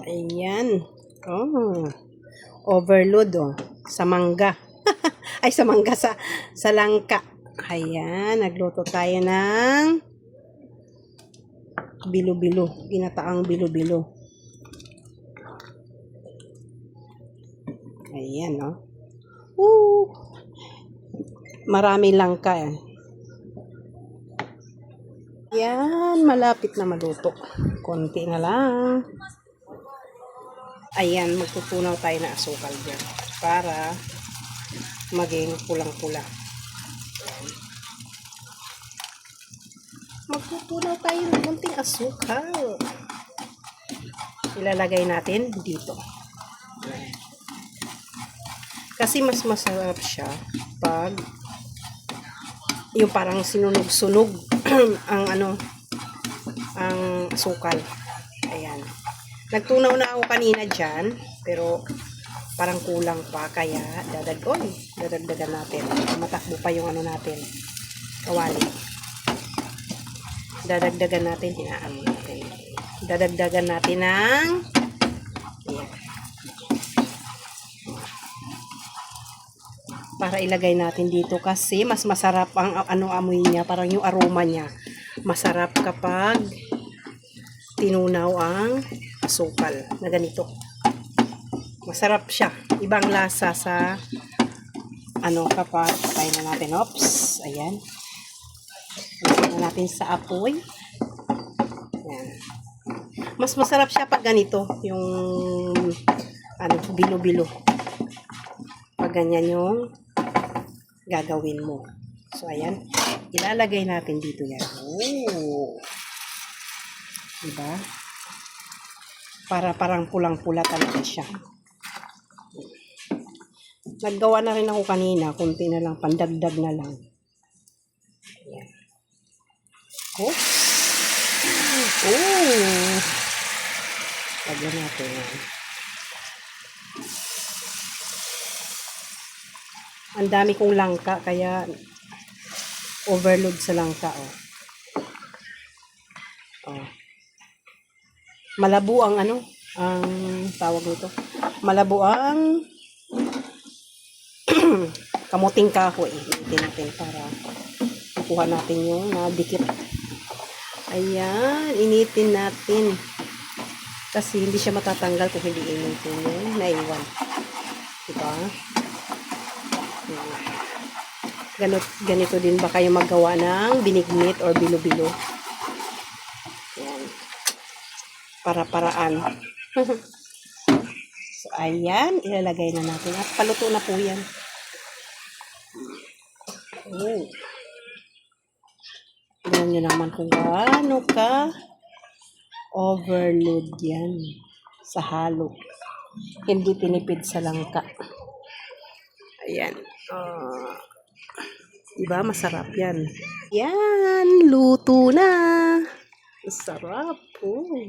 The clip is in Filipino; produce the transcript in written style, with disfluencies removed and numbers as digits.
Ayan. Oh. Overload, oh. Sa mangga. Ay, sa mangga. Sa langka. Ayan. Nagluto tayo ng bilo-bilo. Ginataang bilo-bilo. Ayan, oh. Marami langka, eh. Yan, malapit na maluto. Konti na lang. Ayan, magtutunaw tayo na asukal dyan para maging pulang-pula. Magtutunaw tayo ng konting asukal. Ilalagay natin dito. Kasi mas masarap siya pag yung parang sinunog-sunog ang ang asukal. Ayan. Nagtunaw na ako kanina dyan, pero parang kulang pa, kaya dadagdagan natin. Matakbo pa yung natin, kawali. Dadagdagan natin, dadagdagan natin ng ayan. Para ilagay natin dito kasi mas masarap ang amoy niya, parang yung aroma niya. Masarap kapag tinunaw ang asukal na ganito. Masarap siya. Ibang lasa sa kapag patayin na natin. Oops. Ayan. Patayin na natin sa apoy. Ayan. Mas masarap siya pag ganito. Yung bilo-bilo. Pag ganyan yung gagawin mo. So, ayan. Ilalagay natin dito yan. Oh. Diba? Para parang pulang-pula talaga siya. Naggawa na rin ako kanina. Kunti na lang. Pandagdag na lang. Ayan. Oh. Oh. Lagyan natin yan. Ang dami kong langka, kaya overload sa langka, oh. Oh. Malabo ang ang tawag nito. Malabo ang kamuting kahoy. Initin natin para makuha natin yung nadikit. Ayan, initin natin. Kasi hindi siya matatanggal kung hindi initin yung naiwan. Diba? Ganito din ba kayo magawa ng binignit or bilo-bilo? Ayan. Para-paraan. So, ayan. Ilalagay na natin. At paluto na po yan. Oh. Tingnan nyo naman kung gaano ka overload yan sa halo. Hindi tinipid sa langka. Ayan. Diba? Masarap yan. Yan. Luto na. Masarap. Oh.